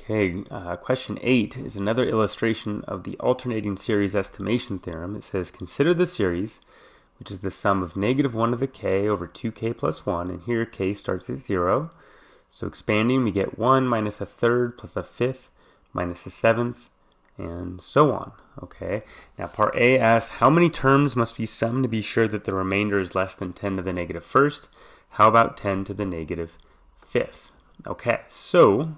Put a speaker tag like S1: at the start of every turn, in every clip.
S1: Okay, question 8 is another illustration of the alternating series estimation theorem. It says, consider the series, which is the sum of -1 to the k over 2k plus 1, and here k starts at 0. So expanding, we get 1 minus a third plus a fifth minus a seventh, and so on. Okay, now part A asks, how many terms must be summed to be sure that the remainder is less than 10 to the negative first? How about 10 to the negative fifth? Okay, so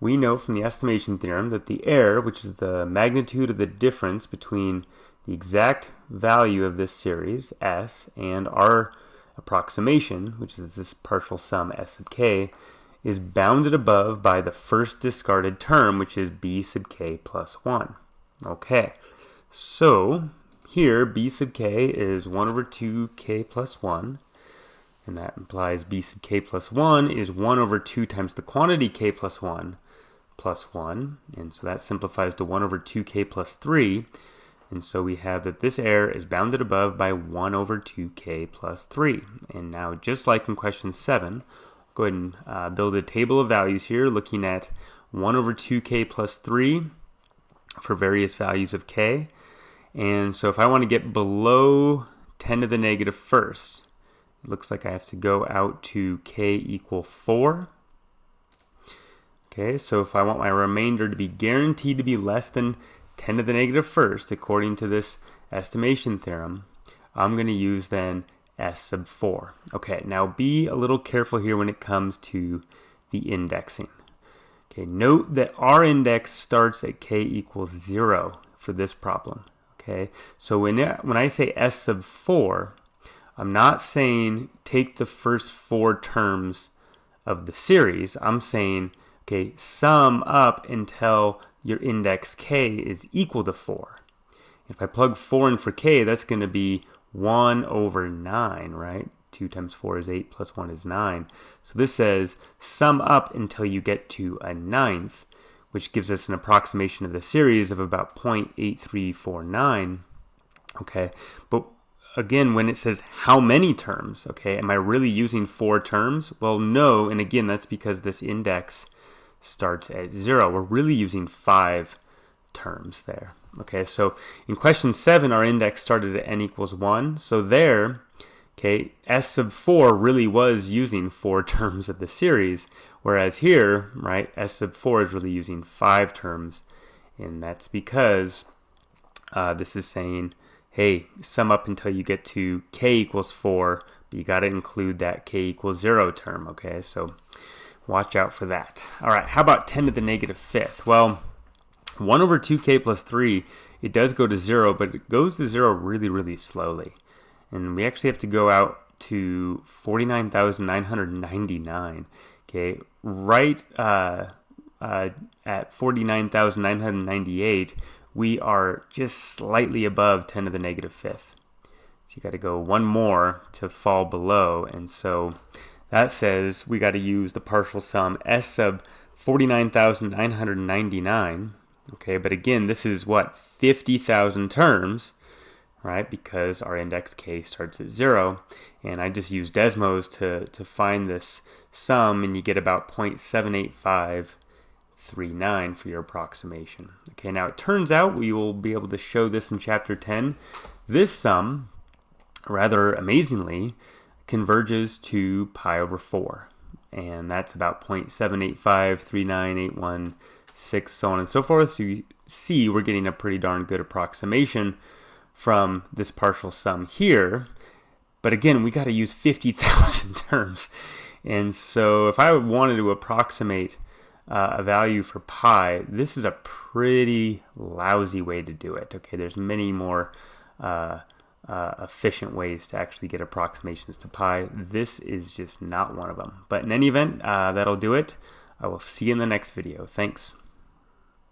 S1: we know from the estimation theorem that the error, which is the magnitude of the difference between the exact value of this series, S, and our approximation, which is this partial sum S sub k, is bounded above by the first discarded term, which is b sub k plus 1. Okay, so here b sub k is 1 over 2k plus 1, and that implies b sub k plus 1 is 1 over 2 times the quantity k plus 1, and so that simplifies to 1 over 2k plus 3, and so we have that this error is bounded above by 1 over 2k plus 3. And now, just like in question 7, go ahead and build a table of values here, looking at 1 over 2k plus 3 for various values of k. And so if I want to get below 10 to the negative first, it looks like I have to go out to k equal 4. Okay, so if I want my remainder to be guaranteed to be less than 10 to the negative first, according to this estimation theorem, I'm going to use then S sub 4. Okay, now be a little careful here when it comes to the indexing. Okay, note that our index starts at k equals 0 for this problem. Okay, so when I say S sub 4, I'm not saying take the first 4 terms of the series. I'm saying, okay, sum up until your index k is equal to 4. If I plug 4 in for k, that's going to be 1 over 9, right? 2 times 4 is 8 plus 1 is 9. So this says sum up until you get to a ninth, which gives us an approximation of the series of about 0.8349. Okay, but again, when it says how many terms, okay, am I really using 4 terms? Well, no, and again, that's because this index starts at 0. We're really using 5 terms there. Okay, so in question 7, our index started at n equals 1. So there, okay, S sub 4 really was using 4 terms of the series, whereas here, right, S sub 4 is really using 5 terms, and that's because this is saying, hey, sum up until you get to k equals 4, but you got to include that k equals 0 term, okay? So watch out for that. All right, how about 10 to the negative fifth? Well, 1 over 2k plus 3, it does go to 0, but it goes to 0 really, really slowly. And we actually have to go out to 49,999. Okay, right at 49,998, we are just slightly above 10 to the negative fifth. So you got to go one more to fall below, and so that says we got to use the partial sum S sub 49,999. Okay, but again, this is what, 50,000 terms, right? Because our index k starts at 0, and I just use Desmos to find this sum, and you get about 0.78539 for your approximation. Okay, now it turns out we will be able to show this in chapter 10. This sum, rather amazingly, converges to pi over 4, and that's about 0.7853981 6, so on and so forth. So you see we're getting a pretty darn good approximation from this partial sum here. But again, we got to use 50,000 terms. And so if I wanted to approximate a value for pi, this is a pretty lousy way to do it. Okay, there's many more efficient ways to actually get approximations to pi. This is just not one of them. But in any event, that'll do it. I will see you in the next video. Thanks.